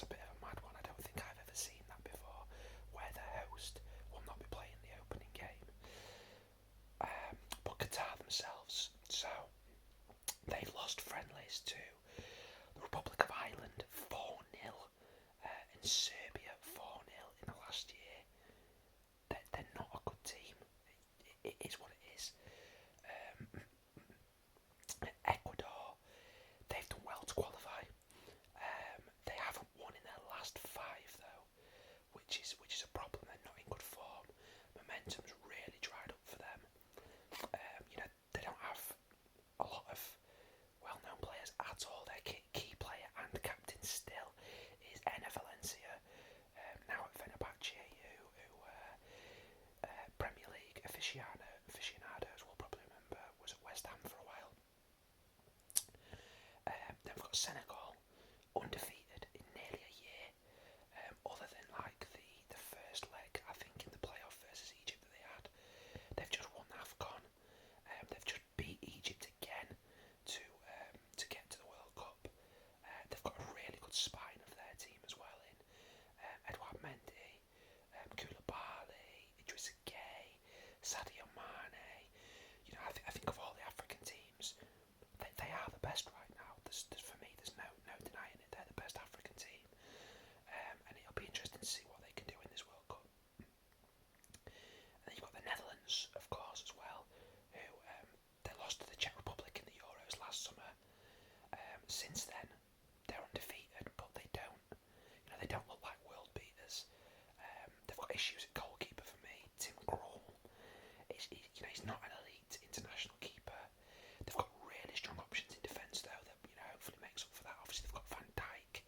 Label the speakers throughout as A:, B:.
A: that's a bit of a mad one. I don't think I've ever seen that before, where the host will not be playing the opening game. But Qatar themselves, so they lost friendlies to the Republic of Ireland 4-0, and Serbia 4-0 in the last year. They're not a good team. It is what it is. Ecuador, they've done well to qualify. They haven't won in their last 5 though, which is a problem. They're not in good form. Momentum's really dried up for them. They don't have a lot of well-known players at all. Their key player and captain still is Enner Valencia, now at Fenerbahce, who Premier League aficionados will probably remember was at West Ham for a while. Then we've got Senegal, undefeated in nearly a year, other than like the first leg, I think, in the playoff versus Egypt that they had. They've just won AFCON. They've just beat Egypt again to get to the World Cup. They've got a really good spine of their team as well in Edouard Mendy, Koulibaly, Idrissa Gueye, Sadio Mane. I think of all the African teams, they are the best right now. For me, there's no denying it. They're the best African team, and it'll be interesting to see what they can do in this World Cup. And then you've got the Netherlands, of course, as well, who they lost to the Czech Republic in the Euros last summer. Since then, they're undefeated, but they don't look like world beaters. They've got issues at goalkeeper for me. Tim Krul, he's not an elite international keeper. They've got really strong options in defence though that hopefully makes up for that. Obviously they've got Van Dijk,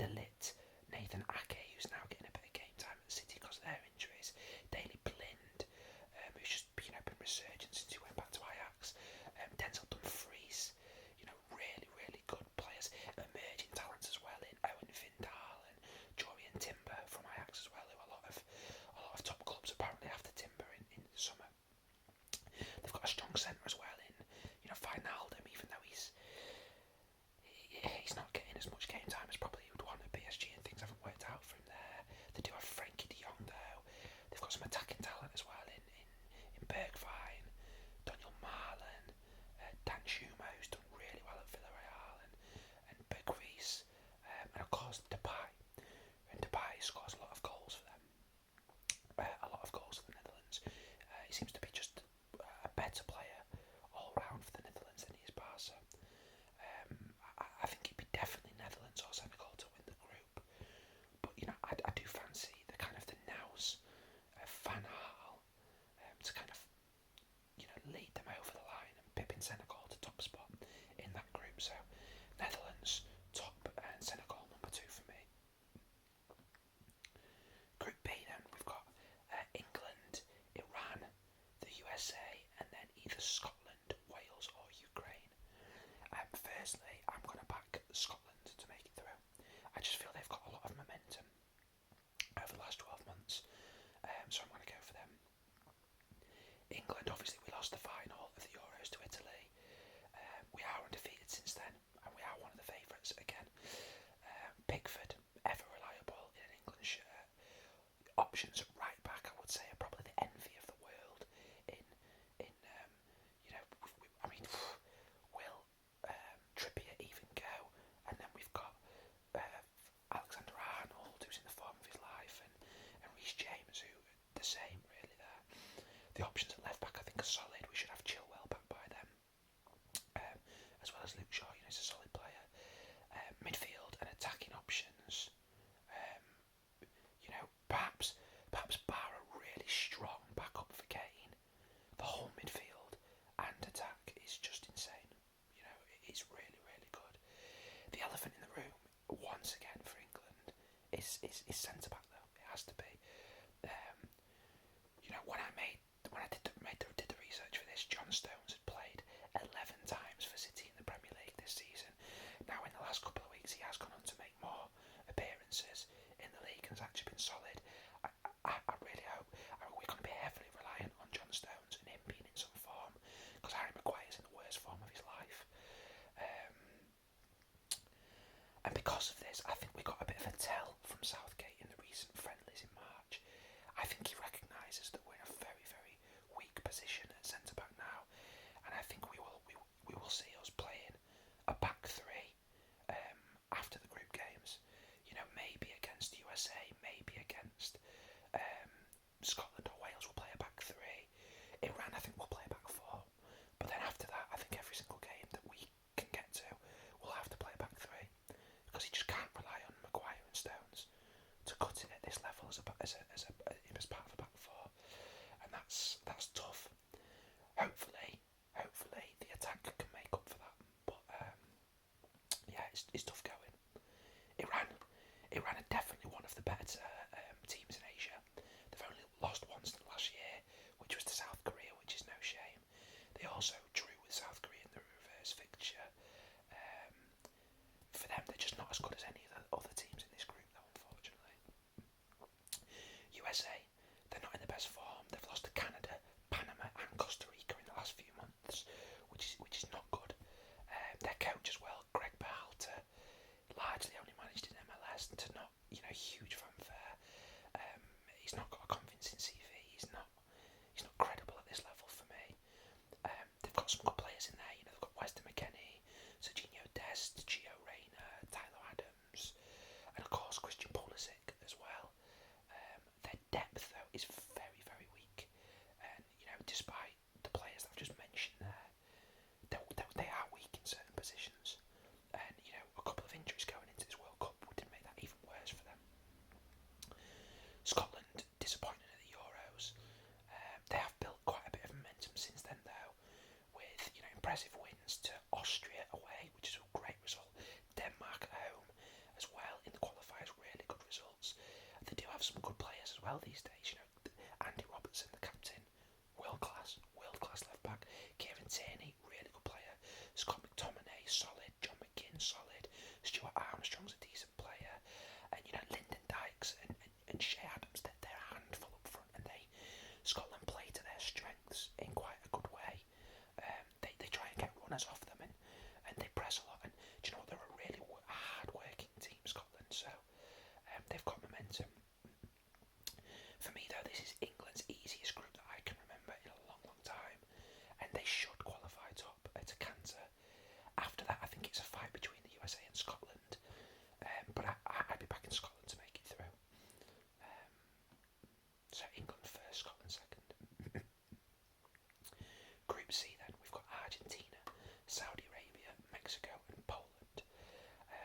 A: De Ligt, Nathan Ake, who's now getting a bit of game time at City because of their injuries. Daley Blind, who's just been resurgent since he went back to Ajax. Denzel Dumfries, really good players. Emerging talents as well in Owen Vindal and Jorian Timber from Ajax as well, who a lot of top clubs apparently after Timber in the summer. They've got a strong centre as well in Wijnaldum, even though he's not getting as much game time as probably he would want at PSG, and things haven't worked out for him there. They do have Frankie de Jong though. They've got some attacking talent as well in Bergwijn, Daniel Marlin, Dan Schuma, who's done really well at Villarreal, and Berghuis, and of course Depay. And Depay scores a lot of goals for them. A lot of goals for the Netherlands. He seems to be just a better player all round for the Netherlands than he is Barca. I think it'd be definitely Netherlands or Senegal to win the group, but I do fancy the nous Van Gaal to kind of lead them over the line and pipping Senegal to top spot in that group. So Netherlands top and Senegal number 2 for me. Group B then we've got England, Iran, the USA, and then either Scotland, Wales or Ukraine. Firstly, I'm going to back Scotland to make it through. I just feel they've got a lot of momentum over the last 12 months, so I'm going to go for them. England, obviously we lost the final of the Euros to Italy. We are undefeated since then, and we are one of the favourites again. Pickford, ever reliable in an England shirt. Options at right back, I would say, are probably the envy of the world. Will Trippier even go? And then we've got Alexander Arnold, who's in the form of his life, and Reece James, who the same really there. The options at left back I think are solid. We should have Chilwell back by them, as well as Luke Shaw. He's a solid player. Midfield and attacking options. Perhaps bar a really strong backup for Kane. The whole midfield and attack is just insane. It's really, really good. The elephant in the room, once again for England, is centre back though. It has to be. When I did the research for this, John Stones had played 11 times for City in the Premier League this season. Now in the last couple of weeks he has gone on to make more appearances in the league and has actually been solid. I really hope we're going to be heavily reliant on John Stones and him being in some form, because Harry Maguire's in the worst form of his life. And because of this, I think we got a bit tell from Southgate in the recent friendlies in March, I think he recognises that we're in a very, very weak position at centre back now, and I think we will see us playing a back three after the group games. You know, maybe against USA, maybe against Scotland or Wales, we'll play a back three. Iran, I think we'll play a back four. But then after that, I think every single game that we can get to, we'll have to play a back three, because you just can't rely on Maguire and Stones to cut it at this level as part of a back four, and that's tough. Hopefully, the attack can make up for that. But yeah, it's tough going. Iran are definitely one of the better teams in Asia. They've only lost once last year, which was to South Korea, which is no shame. They also drew with South Korea in the reverse fixture. For them, they're just not as good as any of the other teams in this group, though, unfortunately. USA, they're not in the best form. They've lost to Canada, Panama, and Costa Rica in the last few months, which is not good. Their coach as well, Greg Berhalter, largely only managed in MLS to not, huge fanfare. He's not got a convincing CV. He's not credible at this level for me. They've got some good players in there. They've got Weston McKennie, Serginho Dest, Gio Reyna, Tyler Adams, and of course Christian Pulisic as well. Their depth though is very, very weak, and despite the players that I've just mentioned there, they are weak in certain positions, and a couple of injuries going into this World Cup would make that even worse for them. Scotland disappointed at the Euros. They have built quite a bit of momentum since then though, with impressive wins to Austria away, which is a great result. Denmark at home as well in the qualifiers, really good results. They do have some good players as well these days. Andy Robertson, the captain, world class left back. Kieran Tierney, really good player. Scott McTominay, solid. John McGinn, solid. Stuart Armstrong's a decent player, and Lyndon Dykes and Shea Adams, they're a handful up front, and Scotland play to their strengths in quite a good way. They try and get runners off them, and they press a lot. And do you know what? They're a really hard-working team, Scotland. So they've got momentum. For me, though, this is England's easiest group that I can remember in a long, long time, and they should qualify top at a canter. After that, I think it's a fight between the USA and Scotland, but I'd be backing Scotland to make it through. So England first, Scotland second. Group C then, we've got Argentina, Saudi Arabia, Mexico and Poland.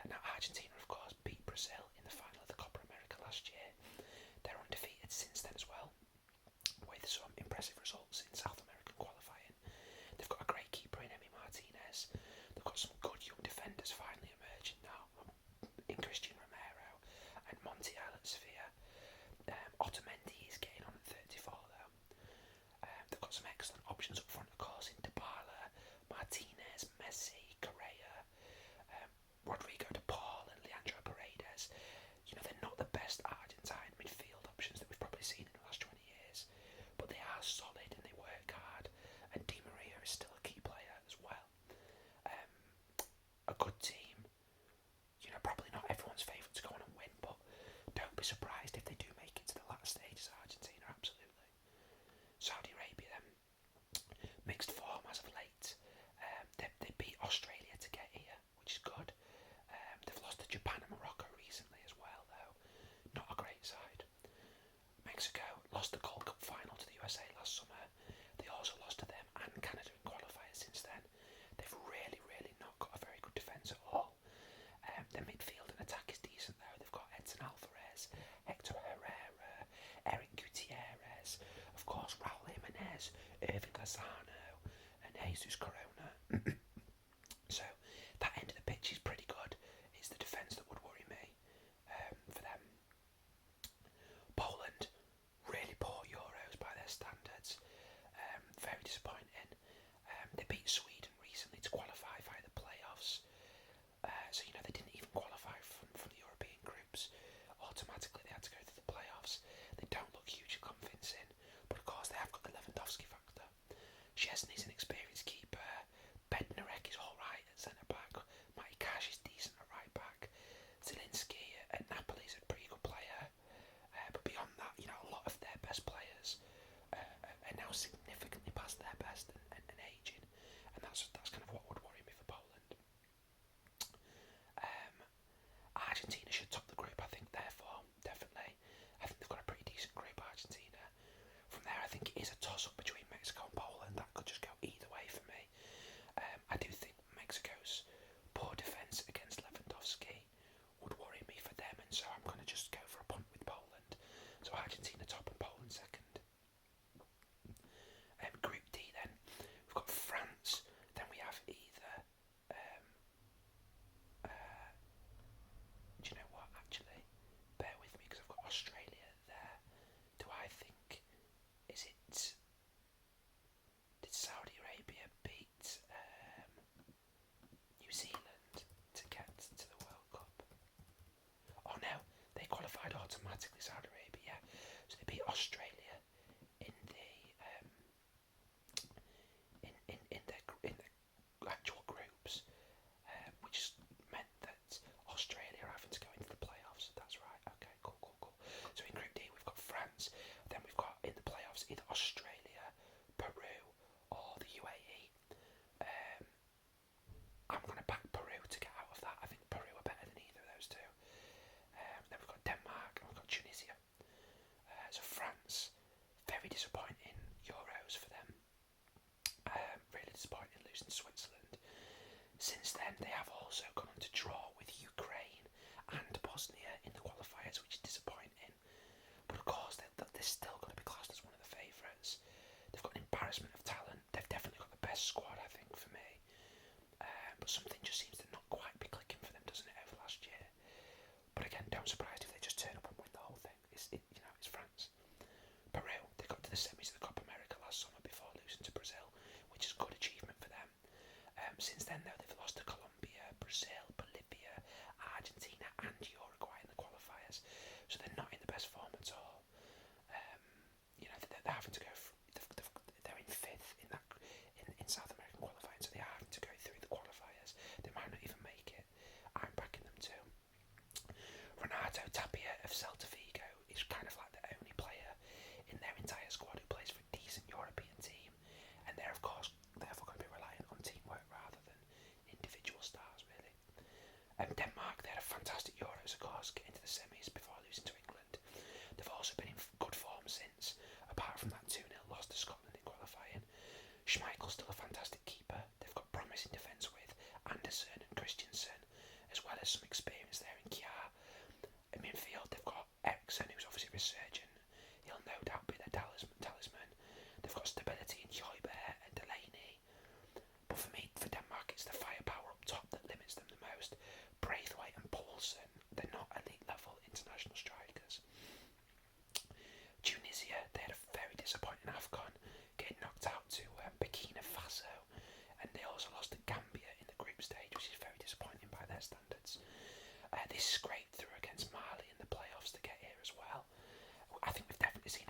A: Now Argentina, of course, beat Brazil in the final of the Copa America last year. They're undefeated since then as well, with some impressive results in South American qualifying. They've got a great keeper in Emi Martinez. They've got some good young defenders finally emerging now in Christian Romero and Montiel at Sevilla. Otamendi is getting on at 34 though. They've got some excellent options up front, of course, in Dybala, Martinez, Messi, Correa, Rodrigo de Paul and Leandro Paredes. They're not the best Argentine midfield options that we've probably seen in the last 20 years, but they are solid and they work hard, and Di Maria is still a key player as well. A good team. Probably not everyone's favourite to go on and win, but don't be surprised if they do make it to the latter stages. Argentina, absolutely. Saudi Arabia then, mixed form as of late. They beat Australia to get here, which is good. They've lost to Japan and Morocco recently as well, though. Not a great side. Mexico lost the Gold Cup final to the USA last summer. They also lost to them and Canada in qualifiers since then. They've really, really not got a very good defence at all. Their midfield and attack is decent though. They've got Edson Alvarez, Hector Herrera, Eric Gutierrez, of course Raul Jimenez, Irving Lozano, and Jesus Corona. So that end of the pitch is pretty good. It's the defence that would worry me for them. Poland, really poor Euros by their standards. Very disappointing. They beat Sweden recently to qualify via the playoffs. So they didn't even qualify from the European groups. Automatically they had to go through the playoffs. They don't look hugely convincing, but of course they have got the Lewandowski factor. Szczesny's an experienced keeper. Renato Tapia of Celta Vigo is kind of like the only player in their entire squad who plays for a decent European team, and they're of course therefore going to be reliant on teamwork rather than individual stars, really. Denmark, they had a fantastic Euros, of course, getting to the semis before losing to England. They've also been in good form since, apart from that 2-0 loss to Scotland in qualifying. Schmeichel's still a fantastic keeper. They've got promising defence with Anderson and Christensen, as well as some experience there in Kjaer. In midfield, they've got Eriksson, who's obviously resurgent. He'll no doubt be their talisman. They've got stability in Højbjerg and Delaney. But for me, for Denmark, it's the firepower up top that limits them the most. Braithwaite and Poulsen, they're not elite level international strikers. Tunisia, they had a very disappointing AFCON, getting knocked out to Burkina Faso, and they also lost to Gambia in the group stage, which is very disappointing by their standards. They scraped through against Mali in the playoffs to get here as well. I think we've definitely seen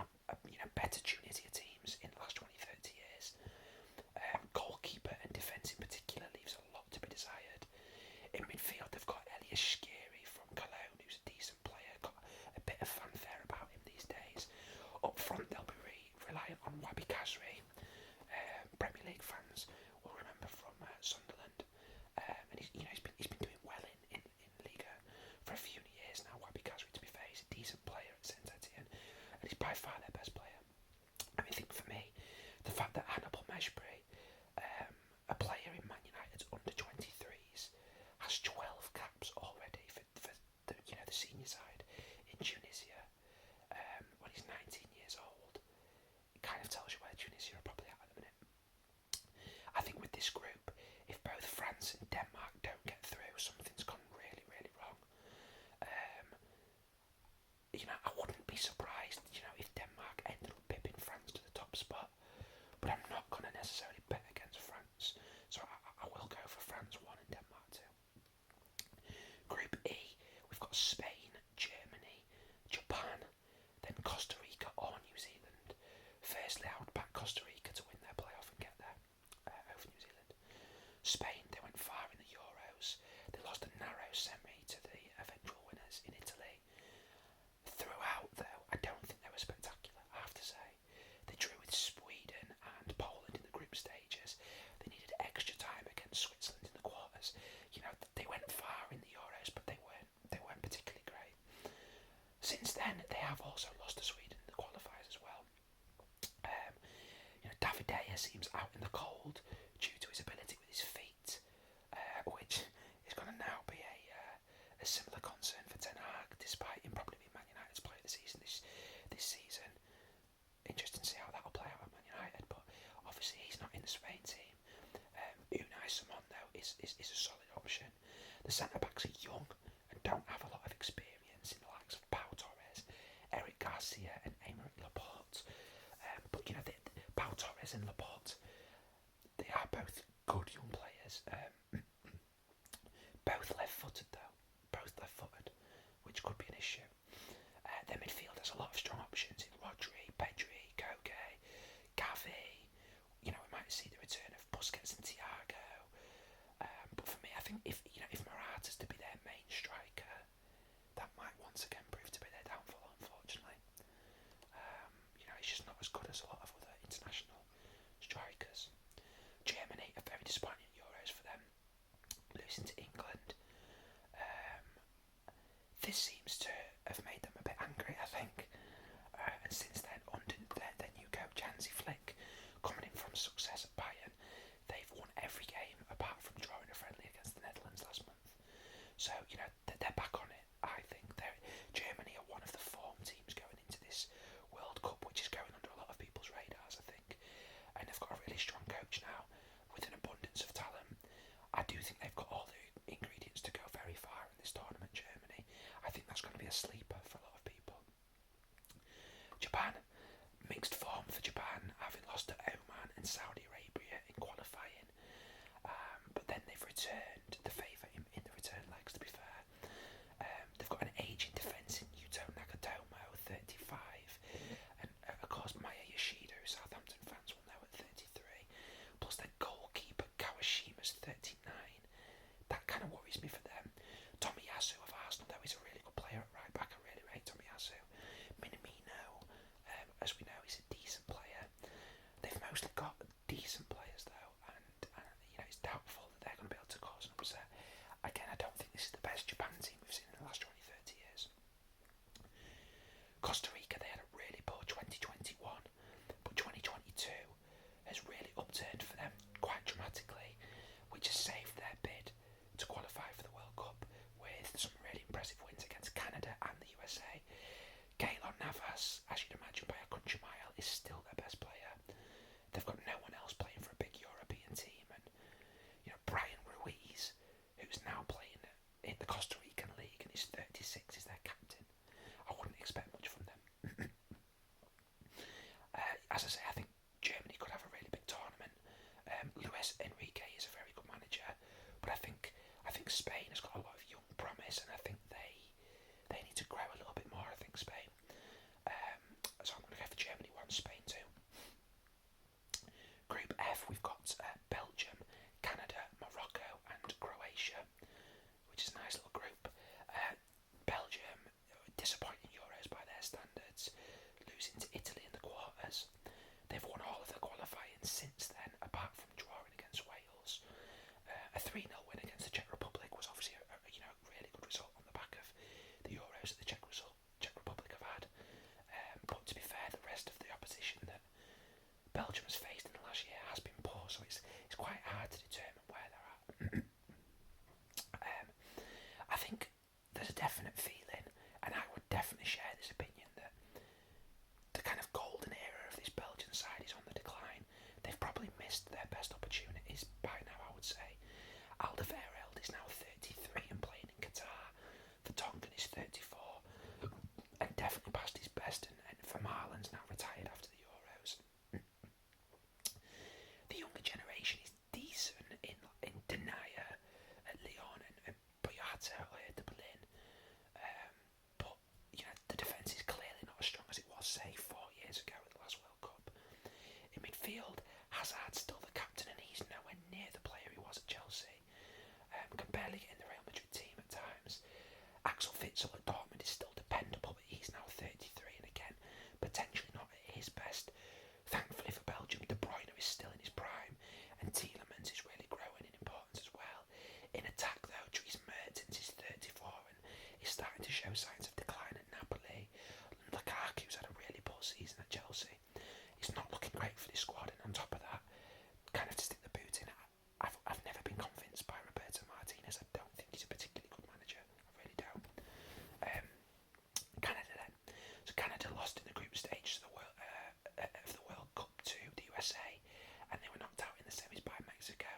A: better Tunisia teams in the last 20-30 years. Goalkeeper and defence in particular leaves a lot to be desired. In midfield, they've got Elias Skiri from Cologne, who's a decent player, got a bit of fanfare about him these days. Up front, they'll be reliant on Wabi Kazri. Premier League fans will remember from Sunderland, and he's been doing well in Liga for a few years now. Wabi Kazri, to be fair, he's a decent player at Saint Etienne, and he's by far their best player. I think for me, the fact that Hannibal Mejbri, a player in Man United's under 23s, has 12 caps already for the senior side in Tunisia when he's 19 years old. It kind of tells you where Tunisia are probably at the minute. I think with this group, if both France and Denmark don't get through, something's gone really, really wrong. I wouldn't be surprised, if Denmark ended up pipping France to the top spot, but I'm not going to necessarily bet against France, so I will go for France 1 and Denmark 2. Group E, we've got Spain, Germany, Japan, then Costa Rica or New Zealand. Firstly, I would back Costa Rica to win their playoff and get there over New Zealand. Spain, they went far in the Euros. They lost a narrow semi to the eventual winners in Italy. Throughout, though, I don't think they were spectacular, I have to say. They drew with Sweden and Poland in the group stages. They needed extra time against Switzerland in the quarters. They went far in the Euros, but they weren't particularly great. Since then, they have also lost to Sweden in the qualifiers as well. David De Gea seems out in the cold due to his ability with his feet, which is going to now be a similar concern for Ten Hag, despite him probably being Man United's player of the season this season. Interesting to see how that'll play out at Man United, but obviously he's not in the Spain team. Unai Simon, though, is a solid option. The centre-backs are young and don't have a lot of experience in the likes of Pau Torres, Eric Garcia and Aymeric Laporte. But Pau Torres and Laporte, they are both good young players. Both left-footed, though. Both left-footed, which could be an issue. Their midfield has a lot of strong options in Rodri, Pedri, Koke, Gavi. We might see the return of Busquets and Thiago. But for me, I think if Morata's to be their main striker, that might once again prove to be their downfall, unfortunately. He's just not as good as a lot of other international strikers. Germany, a very disappointing Euros for them, losing to England. This seems to have made them a bit angry, I think. And since then, under their new coach Hansi Flick, coming in from success at Bayern, they've won every game apart from drawing a friendly against the Netherlands last month. So, they're back on it, I think. Germany are one of the form teams going into this World Cup, which is going under a lot of people's radars, I think. And they've got a really strong coach now with an abundance of talent. I do think they've got all the ingredients to go very far in this tournament, Germany. I think that's going to be a sleeper for a lot of people. Japan, mixed form for Japan, having lost to Oman and Saudi Arabia in qualifying. But then they've returned the favour in the return legs, to be fair. They've got an aging defence in Yuto Nagatomo, 35, and of course Maya Yoshida, who Southampton fans will know, at 33, plus their goalkeeper Kawashima's 39. That kind of worries me for them. Tomiyasu of Arsenal, though, is a really good player at right back. this is the best Japan team we've seen in the last 20, 30 years. Costa Rica, they had a really poor 2021, but 2022 has really upturned for them quite dramatically, which has saved their bid to qualify for the World Cup with some really impressive wins against Canada and the USA. Keylor Navas, as you'd imagine by a country mile, is still their best player. They've got no one else playing for a big European team, and Brian Ruiz, who's now playing in the Costa Rican League and is 36, is their captain. I wouldn't expect much from them. As I say, I think Germany could have a really big tournament. Luis Enrique is a very good manager, but I think Spain has got a lot of young promise, and I think they need to grow a little bit more. I think Spain. So I'm going to go for Germany 1, Spain 2. Group F, we've got Belgium, Canada, Morocco, and Croatia, which is a nice little group. Belgium, disappointing Euros by their standards, losing to Italy in the quarters. They've won all of the qualifying since then, apart from drawing against Wales. A 3-0 win against the Czech Republic was obviously a really good result on the back of the Euros that the Czech Republic have had. But to be fair, the rest of the opposition that Belgium has faced in the last year has been poor, so it's quite hard to determine where they're at. I think there's a definite feeling, and I would definitely share this opinion, that the kind of golden era of this Belgian side is on the decline. They've probably missed their best opportunities by now, I would say. Alderweireld is now 33 and playing in Qatar. Vertonghen is 34 and definitely past his best, and Vermaalen's now retired after the Euros. The younger generation is decent in Denayer at Lyon and Boyata at Berlin, but the defence is clearly not as strong as it was, say, 4 years ago at the last World Cup. In midfield, Hazard's still the captain, and he's nowhere near the player he was at Chelsea. Can barely get in the Real Madrid team at times. Axel Witsel at Dortmund is still dependable, but he's now 33 and again potentially not at his best. Thankfully for Belgium, De Bruyne is still in his prime, and Tielemans is really growing in importance as well. In attack though, Dries Mertens is 34 and is starting to show signs of decline at Napoli. Lukaku's had a really poor season at Chelsea. It's not looking great for this squad, and on top of that, kind of to stick the boot in, I've never been convinced by Roberto Martinez. I don't think he's a particularly good manager. I really don't. Canada then. So Canada lost in the group stage of the World Cup to the USA, and they were knocked out in the semis by Mexico.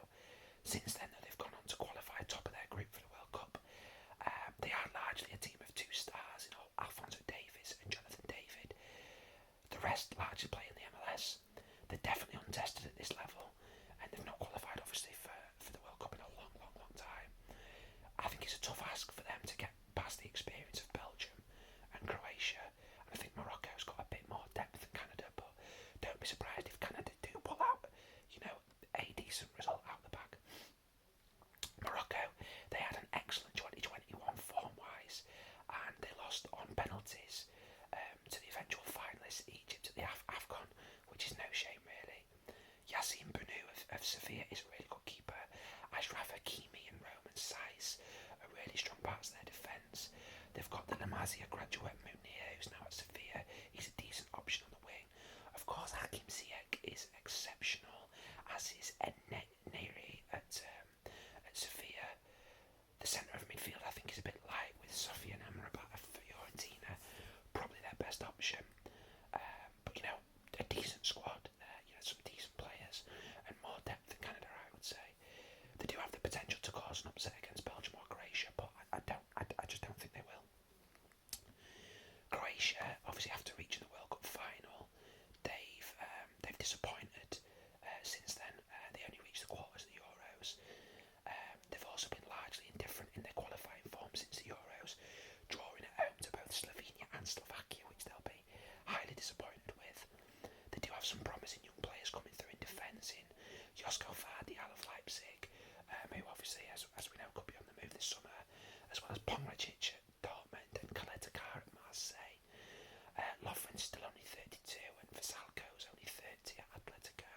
A: Since then, though, they've gone on to qualify top of their group for the World Cup. They are largely a team of 2 stars, Alphonso Davies and Jonathan David. The rest largely play in the MLS. They're definitely untested at this level, and they've not qualified, obviously, for the World Cup in a long, long, long time. I think it's a tough ask for them to get past the experience of Belgium and Croatia, and I think Morocco's got a bit more depth than Canada, but don't be surprised if Canada do pull out, a decent result out the back. Morocco, they had an excellent 2021 form-wise, and they lost on penalties to the eventual finalists, Egypt, at the AFCON, which is no shame, really. Yassine Bounou of Sevilla is a really good keeper. Ashraf Hakimi and Roman Saiz are really strong parts of their defence. They've got the La Masia graduate Mounir, who's now at Sevilla. He's a decent option on the wing. Of course, Hakim Ziyech is exceptional, as is Neri at Sevilla. The centre of midfield, I think, is a bit light, with Sofiane Amrabat of Fiorentina probably their best option. But a decent squad there. Some decent players and more depth than Canada, I would say. They do have the potential to cause an upset against Belgium or Croatia, but I just don't think they will. Croatia, obviously, after reaching the World Cup final, they've disappointed since then. They only reached the quarters of the Euros. They've also been largely indifferent in their qualifying form since the Euros, drawing at home to both Slovenia and Slovakia, which they'll be highly disappointed with. They do have some promising young players coming through in defence, in Josko Vardial of Leipzig, who obviously, as we know, could be on the move this summer, as well as Pongracic at Dortmund and Kaletakar at Marseille. Lovren's still only 32 and Vasalko's only 30 at Atletico.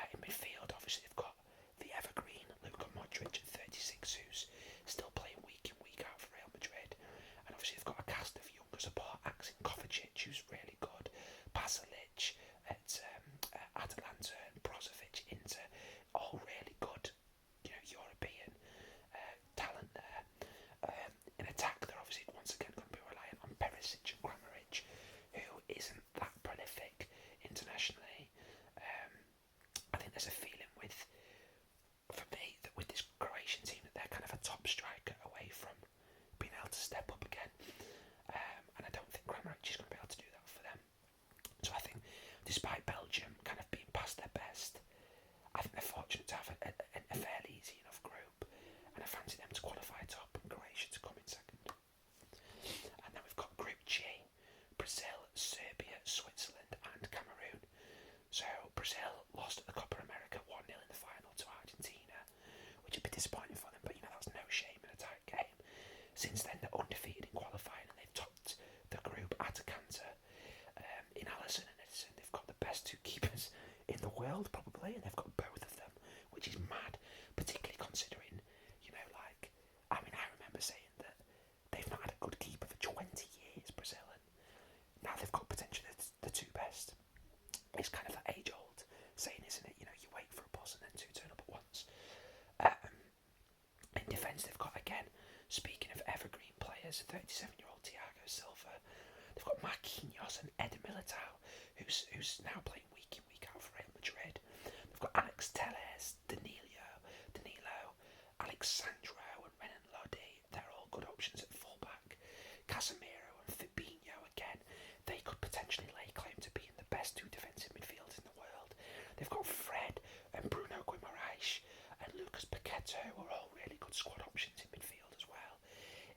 A: In midfield, obviously, they've got the evergreen Luka Modric at 36, who's still playing players, 37-year-old Thiago Silva. They've got Marquinhos and Eder Militao, who's now playing week in, week out for Real Madrid. They've got Alex Telles, Danilo, Alexandro and Renan Lodi. They're all good options at fullback. Casemiro and Fabinho again. They could potentially lay claim to being the best two defensive midfielders in the world. They've got Fred and Bruno Guimaraes and Lucas Paqueta, who are all really good squad options in midfield as well.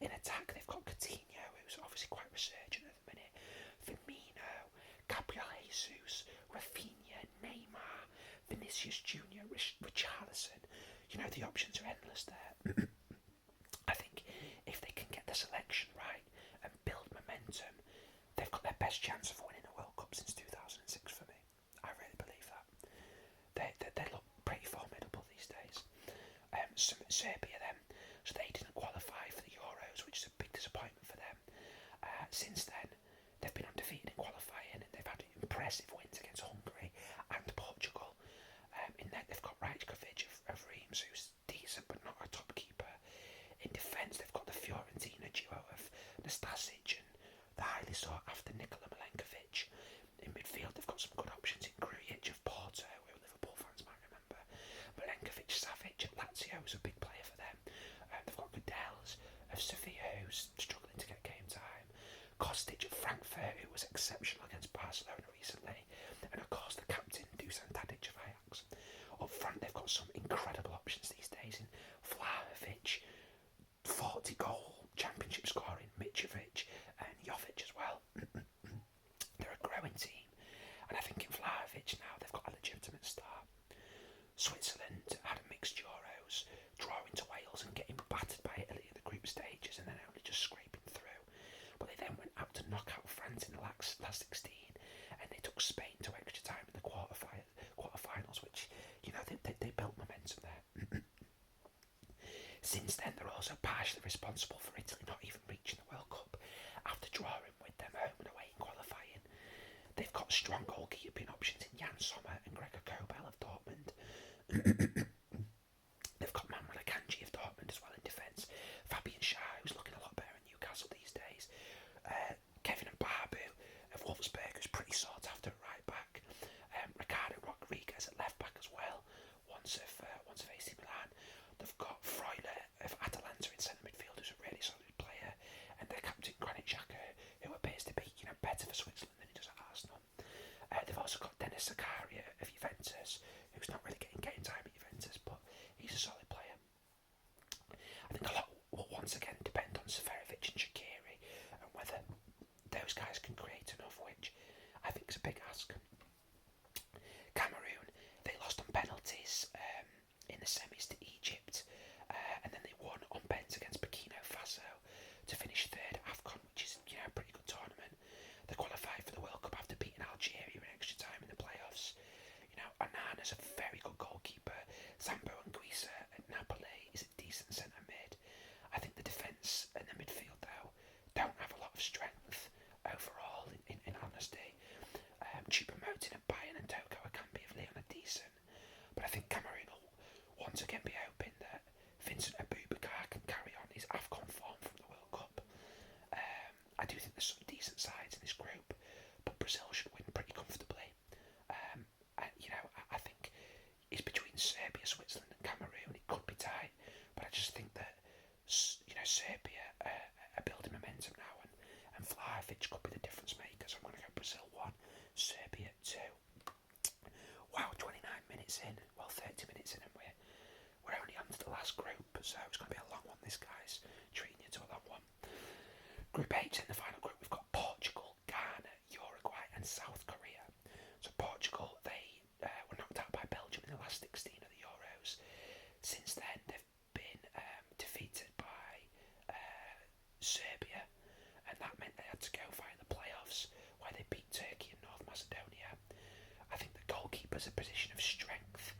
A: In attack, they've got Coutinho, who's obviously quite resurgent at the minute, Firmino, Gabriel Jesus, Rafinha, Neymar, Vinicius Junior, Richarlison. You know, the options are endless there. I think if they can get the selection right and build momentum, they've got their best chance of winning a World Cup since 2006 for me. I really believe that. They look pretty formidable these days. Serbia then, so they didn't qualify for the Euros, which is a big disappointment for them. Since then, they've been undefeated in qualifying and they've had impressive wins against Hungary and Portugal. In that, they've got Rajkovic of Reims, who's decent but not a top keeper. In defence, they've got the Fiorentina duo of Nastasic and the highly sought after Nikola Milenkovic. In midfield, they've got some good options in Grujic of Porto, who Liverpool fans might remember. Milenkovic Savic at Lazio is a big player for them. They've got Gudels of Sevilla, who's struggling to get game time. Kostic at Frankfurt, who was exceptional against Barcelona recently. And of course, the captain, Dusan Tadic of Ajax. Up front, they've got some incredible options these days in Vlahovic, 40-goal championship scoring Mitrovic and Jovic as well. They're a growing team, and I think in Vlahovic now they've got a legitimate start. Switzerland had a mixed Euros, drawing to Wales and getting battered by Italy at the group stages and then only just scraping through. But they then went out to knock out France in the last 16, and they took Spain to extra time in the quarterfinals, which, you know, they built momentum there. Since then, they're also partially responsible for Italy not even reaching the World Cup after drawing with them home and away in qualifying. They've got strong goalkeeping options in Jan Sommer and Gregor Kobel of Dortmund. They've got Manuel Akanji of Dortmund as well in defence. Fabian Schär, who's looking a lot better in Newcastle these days. Kevin Mbabu of Wolfsburg, who's pretty sought after at right back. Ricardo Rodriguez at left back as well, once of AC Milan. They've got Freuler of Atalanta in centre midfield, who's a really solid player, and their captain Granit Xhaka, who appears to be, you know, better for Switzerland than he does at Arsenal. They've also got Denis Zakaria of Juventus, who's not really getting game time at Juventus, but he's a solid player. I think a lot will once again depend on Seferovic and Shaqiri and whether those guys can create enough, which I think is a big ask. Cameroon, they lost on penalties in the semis to Egypt, and then they won on pens against Burkina Faso to finish third at AFCON, which is, you know, a pretty good tournament. They qualified for the World Cup after beating Algeria in extra time in the playoffs. You know, Onana's a very good goalkeeper. Zambo Anguissa at Napoli is a decent centre mid. I think the defence and the midfield, though, don't have a lot of strength overall, in honesty. Choupo-Moting at Bayern and Toko Akambi of Lyon are decent, but I think Cameroon will once again be hoping that Vincent Aboubakar can carry on his AFCON form from the World Cup. I do think there's some decent sides in this group, but Brazil should win pretty comfortably. You know, I think it's between Serbia, Switzerland and Cameroon. It could be tight, but I just think that, you know, Serbia are building momentum now, and Vlahovic could be the difference maker, so I'm going to go Brazil 1, Serbia 2. Wow, 29 minutes in, well 30 minutes in, and we're only on to the last group, so it's going to be a long one, this, guys. Treating you to a long one. Group H, in the final group, we've got Portugal, Ghana, Uruguay and South Korea. So Portugal, they were knocked out by Belgium in the last 16 of the Euros. Since then, they've been defeated by Serbia, and that meant they had to go via the playoffs, where they beat Turkey and North Macedonia. I think the goalkeeper's a position of strength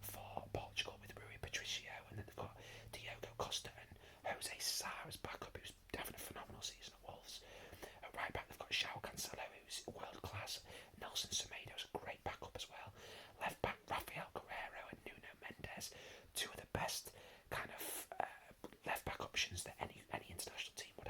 A: for Portugal with Rui Patricio, and then they've got Diogo Costa and Jose Sá as backup, who's having a phenomenal season at Wolves. At right back, they've got João Cancelo, who's world class. Nelson Semedo's a great backup as well. Left back, Rafael Guerreiro and Nuno Mendes, two of the best kind of left back options that any international team would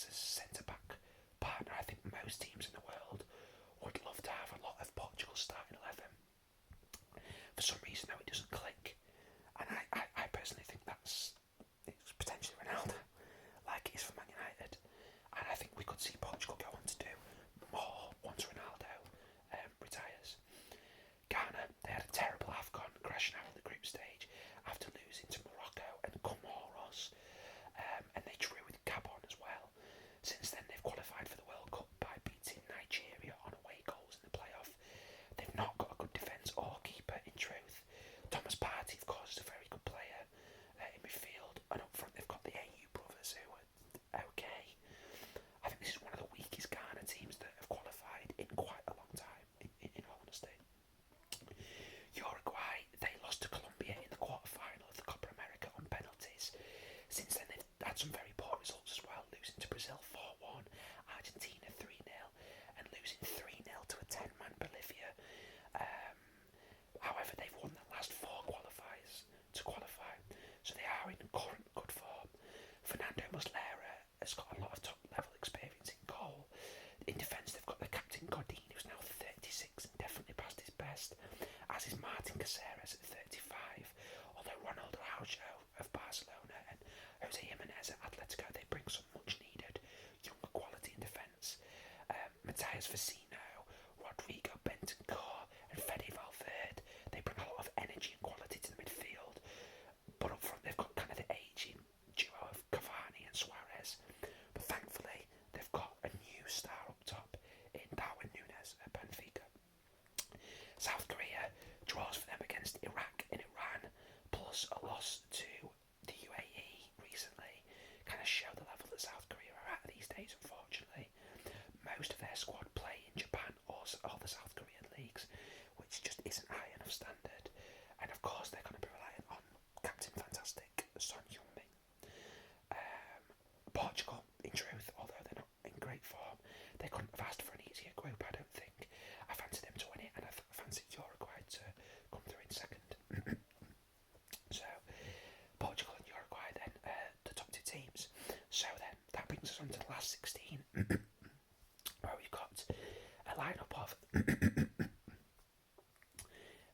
A: Matthias as centre back partner. I think most teams in the world would love to have a lot of Portugal's starting 11. For some reason, though, it doesn't click, and I personally think it's potentially Ronaldo, like it is for Man United, and I think we could see Portugal go on to do more once Ronaldo retires. Ghana, they had a terrible AFCON, crashing out of the group stage after losing to Morocco and Comoros, and they drew with Gabon as well. Since then, they've qualified for the World Cup by beating Nigeria on away goals in the playoff. They've not got a good defence or keeper, in truth. Thomas Partey, of course, is a very good player in midfield, and up front they've got the AU brothers who are okay. I think this is one of the weakest Ghana teams that have qualified in quite a long time, in all honesty. Uruguay, they lost to Colombia in the quarter-final of the Copa America on penalties. Since then they've had some very poor results as well, losing to Brazil 4-1, Argentina 3-0, and losing 3-0 to a 10-man Bolivia. However, they've won the last 4 qualifiers to qualify, so they are in current good form. Fernando Muslera has got a lot of top-level experience in goal. In defence, they've got the captain Godin, who's now 36 and definitely past his best, as is Martin Caceres at 35, although Ronaldo Araujo of Barcelona and Jose Jimenez at Atletico, they bring some much-needed younger quality in defence. Matthias Vecino, Rodrigo Bentancur and Fede Valverde, they bring a lot of energy and quality to the midfield, but up front they've got kind of the ageing duo of Cavani and Suarez, but thankfully they've got a new star up top in Darwin Núñez at Benfica. South Korea draws for them against Iraq and Iran, plus a loss to the UAE recently, kind of show the level that South Korea are at these days, unfortunately. Most of their squad play in Japan or the South Korean leagues, which just isn't high enough standard, and of course they're going to be relying on Captain Fantastic Son Heung-min. Portugal, in truth, although they're not in great form, they couldn't have asked for an easier group, I don't think. I fancy them to win it, and I fancy Uruguay to come through in second. So, Portugal and Uruguay then, the top 2 teams. So then, that brings us on to the last 16, where we've got a lineup of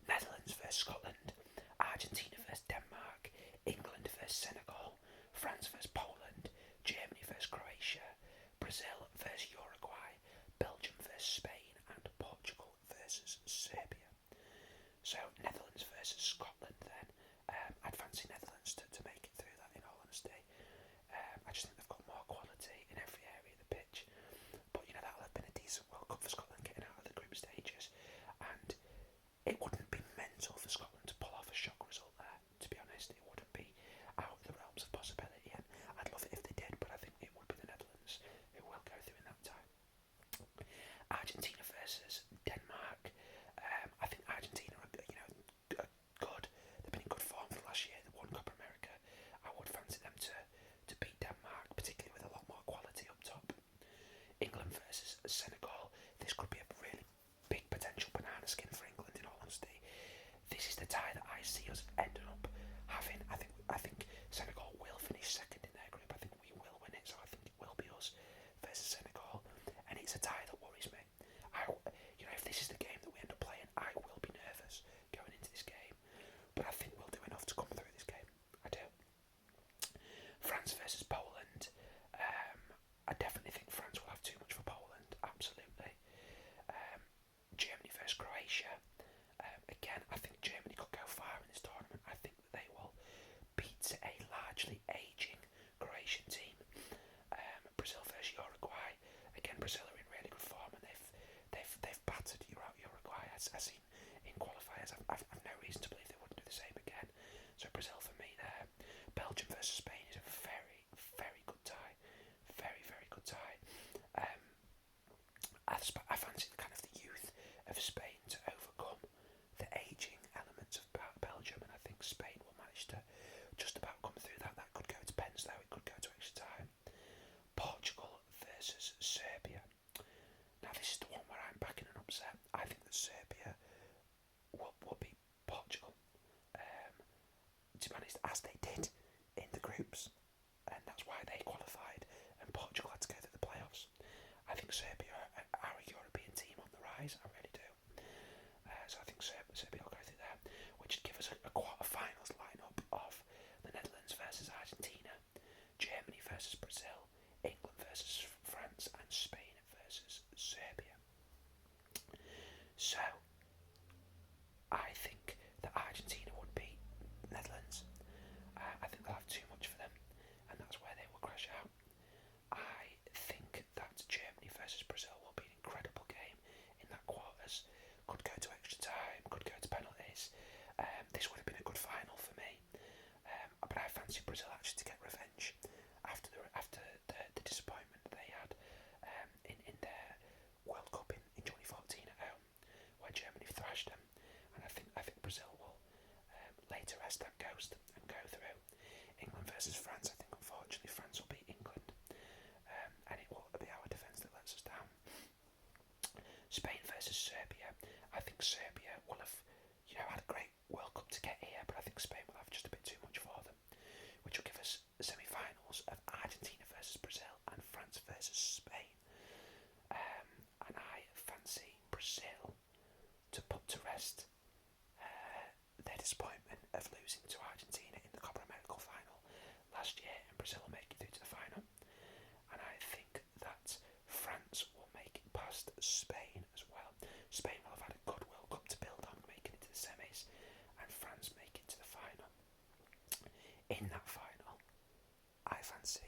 A: Netherlands versus Scotland, Argentina versus Denmark, England versus Senegal, France versus Poland, Germany versus Croatia, Brazil versus Uruguay, Belgium versus Spain, and Portugal versus Serbia. So Netherlands versus Scotland then. I'd fancy Netherlands to make it through that, in all honesty. I just think they've got more quality in every area of the pitch. But that'll have been a decent World Cup for Scotland getting out of the group stages, and it wouldn't be mental for Scotland to pull off a shock result there, to be honest. It wouldn't be out of the realms of possibility, and I'd love it if they did, but I think it would be the Netherlands who will go through in that time. Argentina versus Denmark. I think Argentina are good. They've been in good form for the last year. They won Copa America. I would fancy them to beat Denmark, particularly with a lot more quality up top. England versus Senegal. This could be a really big potential banana skin for England, in all honesty. This is the tie that I see us ending up having. I think Senegal will finish second in their group. I think we will win it, so I think it will be us versus Senegal, and it's a tie that worries me. If this is the game that we end up playing, I will be nervous going into this game, but I think we'll do enough to come through this game. I do. France versus Poland. I definitely think France will have too much for Poland, absolutely. Germany versus Croatia. Again, I think Germany could go far in this tournament. I think that they will beat a largely ageing Croatian team. Brazil versus Uruguay. Again, Brazil are in really good form, and they've battered Uruguay as seen in qualifiers. I've no reason to believe they wouldn't do the same again. So Brazil for me there. Belgium versus Spain is a very, very good tie. Very, very good tie. I fancy the kind of the youth of Spain to overcome the ageing elements of Belgium, and I think Spain will manage to just about come through that. That could go to pens though, it could go to extra time. Portugal versus Serbia. Now this is the one where I'm backing an upset. I think that Serbia will beat Portugal. To be honest, as they did in the groups, and that's why they qualified, and Portugal had to go think Serbia will have, had a great World Cup to get here, but I think Spain will have just a bit too much for them, which will give us semi-finals of Argentina versus Brazil and France versus Spain. And I fancy Brazil to put to rest their disappointment of losing to Argentina in the Copa America final last year, and Brazil will make it through to the final. And I think that France will make it past Spain as well. Spain will have had a good World Cup to build on, making it to the semis, and France make it to the final. In that final, I fancy